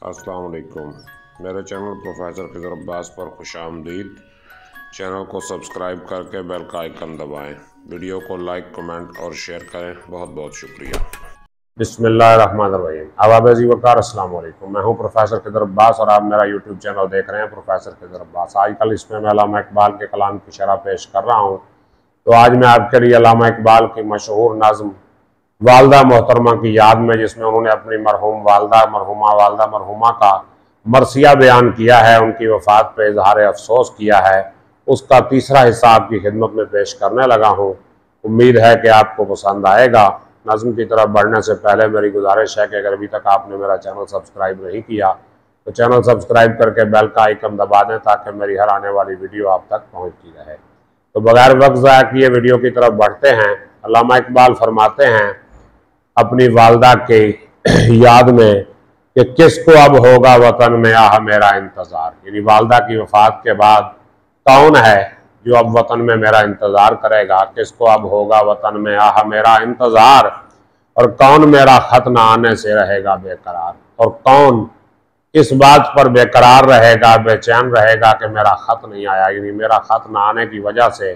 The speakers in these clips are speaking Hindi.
अस्सलाम वालेकुम। मेरे चैनल प्रोफेसर खिज़र अब्बास पर खुशामदीद। चैनल को सब्सक्राइब करके बेल का आइकन दबाएं। वीडियो को लाइक, कमेंट और शेयर करें। बहुत बहुत शुक्रिया। बिस्मिल्लाहिर्रहमानिर्रहीम। आवाज़ वकार अस्सलाम वालेकुम। मैं हूं प्रोफेसर खिज़र अब्बास और आप मेरा यूट्यूब चैनल देख रहे हैं प्रोफेसर खिज़र अब्बास। आजकल इसमें मैं अल्लामा इकबाल के कलाम की शरह पेश कर रहा हूँ। तो आज मैं आपके लिए अल्लामा इकबाल की मशहूर नज़्म वालदा मोहतरमा की याद में, जिसमें उन्होंने अपनी मरहूम वालदा मरहुमा का मरसिया बयान किया है, उनकी वफ़ात पे इजहार अफसोस किया है, उसका तीसरा हिस्सा आपकी खिदमत में पेश करने लगा हूँ। उम्मीद है कि आपको पसंद आएगा। नज़्म की तरफ बढ़ने से पहले मेरी गुजारिश है कि अगर अभी तक आपने मेरा चैनल सब्सक्राइब नहीं किया तो चैनल सब्सक्राइब करके बेल का आइकन दबा दें ताकि मेरी हर आने वाली वीडियो आप तक पहुँचती रहे। तो बगैर वक्त ज़ाया किए वीडियो की तरफ बढ़ते हैं। अल्लामा इकबाल फरमाते हैं अपनी वालदा के याद में कि किसको अब होगा वतन में आह मेरा इंतज़ार, यानी वालदा की वफ़ात के बाद कौन है जो अब वतन में मेरा इंतज़ार करेगा। किसको अब होगा वतन में आह मेरा इंतज़ार, और कौन मेरा ख़त न आने से रहेगा बेकरार, और कौन इस बात पर बेकरार रहेगा, बेचैन रहेगा कि मेरा ख़त नहीं आया, यानी मेरा ख़त न आने की वजह से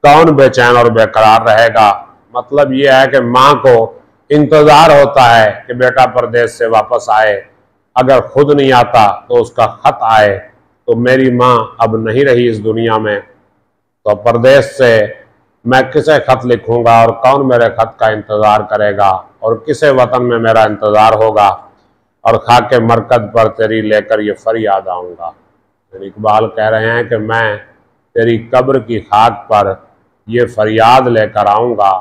कौन बेचैन और बेकरार रहेगा। मतलब ये है कि माँ को इंतज़ार होता है कि बेटा परदेश से वापस आए, अगर खुद नहीं आता तो उसका ख़त आए। तो मेरी माँ अब नहीं रही इस दुनिया में, तो परदेश से मैं किसे ख़त लिखूँगा और कौन मेरे ख़त का इंतज़ार करेगा, और किसे वतन में मेरा इंतज़ार होगा, और खाके मरकद पर तेरी लेकर ये फरियाद आऊँगा। इकबाल कह रहे हैं कि मैं तेरी कब्र की खाक पर ये फरियाद लेकर आऊँगा,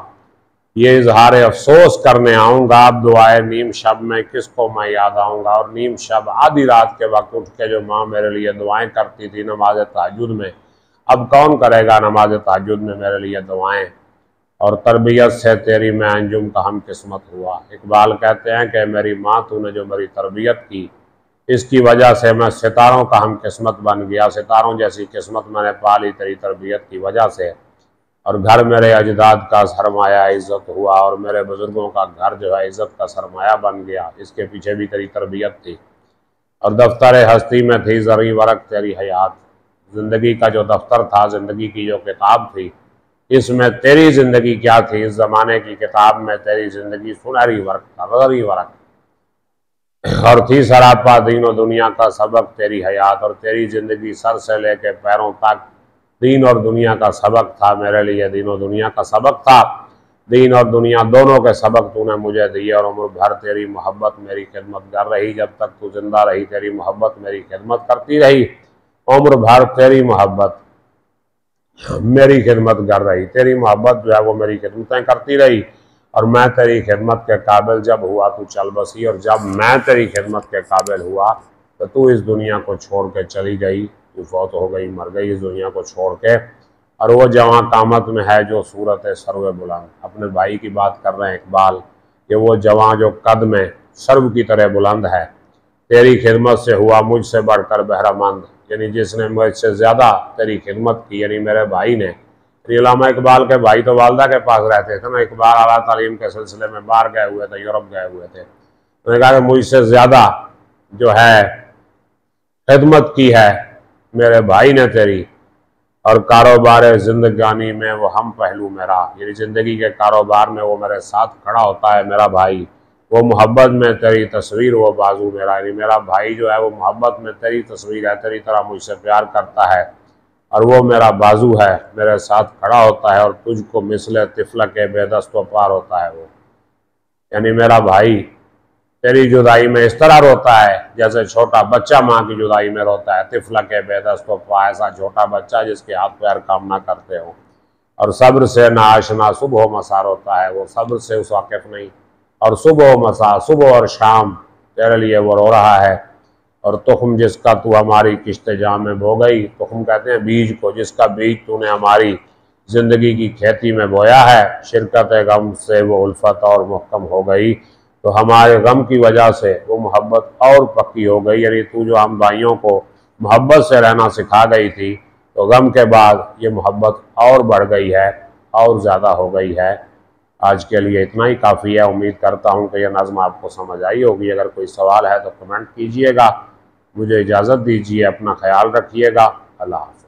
ये इजहार अफसोस करने आऊँगा। अब दुआए नीम शब में किसको मैं याद आऊँगा, और नीम शब आधी रात के वक्त उठ के जो माँ मेरे लिए दुआएं करती थी नमाज तहज्जुद में, अब कौन करेगा नमाज तहज्जुद में मेरे लिए दुआएं। और तरबियत से तेरी मैं अंजुम का हम किस्मत हुआ। इकबाल कहते हैं कि मेरी माँ तूने जो मेरी तरबियत की, इसकी वजह से मैं सितारों का हम किस्मत बन गया, सितारों जैसी किस्मत मैंने पा ली तेरी तरबियत की वजह से। और घर मेरे अजदाद का सरमाया इज़्ज़त हुआ, और मेरे बुज़ुर्गों का घर जो है इज़्ज़त का सरमाया बन गया, इसके पीछे भी तेरी तरबियत थी। और दफ्तर हस्ती में थी ज़री वरक तेरी हयात, ज़िंदगी का जो दफ्तर था, ज़िंदगी की जो किताब थी, इसमें तेरी ज़िंदगी क्या थी। इस ज़माने की किताब में तेरी ज़िंदगी सुनहरी वर्क था, ज़री वर्क, और थी सरापा दीन और दुनिया का सबक तेरी हयात, और तेरी ज़िंदगी सर से लेके पैरों तक दीन और दुनिया का सबक था मेरे लिए। दीन और दुनिया का सबक था, दीन और दुनिया दोनों के सबक तूने मुझे दिए, और उम्र भर तेरी मोहब्बत मेरी खिदमत कर रही। जब तक तू जिंदा रही तेरी मोहब्बत मेरी खिदमत करती रही, उम्र भर तेरी मोहब्बत मेरी खिदमत कर रही, तेरी मोहब्बत जो है वो मेरी खिदमतें करती रही। और मैं तेरी खिदमत के काबिल जब हुआ तू चल बसी, और जब मैं तेरी खिदमत के काबिल हुआ तो तू इस दुनिया को छोड़ के चली गई, तू फौत हो गई, मर गई इस दुनिया को छोड़ के। और वो जवां कामत में है जो सूरत है सर्व बुलंद, अपने भाई की बात कर रहे हैं इकबाल कि वो जवां जो कद में सर्व की तरह बुलंद है, तेरी खिदमत से हुआ मुझसे बढ़कर बहरामंद, यानी जिसने मुझसे ज़्यादा तेरी खिदमत की, यानी मेरे भाई ने। अल्लामा इकबाल के भाई तो वालदा के पास रहते थे ना, इकबाल आला तालीम के सिलसिले में बाहर गए हुए थे, यूरोप गए हुए थे। उन्होंने कहा कि मुझसे ज़्यादा जो है खिदमत की है मेरे भाई ने तेरी, और कारोबार ज़िंदगानी में वो हम पहलू मेरा, यानी ज़िंदगी के कारोबार में वो मेरे साथ खड़ा होता है मेरा भाई। वो मोहब्बत में तेरी तस्वीर वो बाजू मेरा, यानी मेरा भाई जो है वो मोहब्बत में तेरी तस्वीर है, तेरी तरह मुझसे प्यार करता है, और वो मेरा बाजू है, मेरे साथ खड़ा होता है, और तुझको मिसले तिफल के बेदस्त व पार होता है वो, यानी मेरा भाई तेरी जुदाई में इस तरह रोता है जैसे छोटा बच्चा माँ की जुदाई में रोता है। तिफल के बेदस्त व पार, ऐसा छोटा बच्चा जिसके हाथ पैर काम ना करते हो। और सब्र से ना आशना सुबह मसा रोता है, वो सब्र से उस वाकिफ नहीं, और सुबह मसा, सुबह और शाम तेरे लिए वो रो रहा है। और तुख्म जिसका तू हमारी किश्ते जाम में बो गई, तुख्म कहते हैं बीज को, जिसका बीज तूने हमारी ज़िंदगी की खेती में बोया है, शिरकत गम से वो उल्फत और मुहकम हो गई, तो हमारे गम की वजह से वो मोहब्बत और पक्की हो गई। यानी तू जो हम भाइयों को मोहब्बत से रहना सिखा गई थी, तो गम के बाद ये मोहब्बत और बढ़ गई है और ज़्यादा हो गई है। आज के लिए इतना ही काफ़ी है। उम्मीद करता हूँ कि यह नज़्म आपको समझ आई होगी। अगर कोई सवाल है तो कमेंट कीजिएगा। मुझे इजाज़त दीजिए, अपना ख्याल रखिएगा। अल्लाह हाफ़िज़।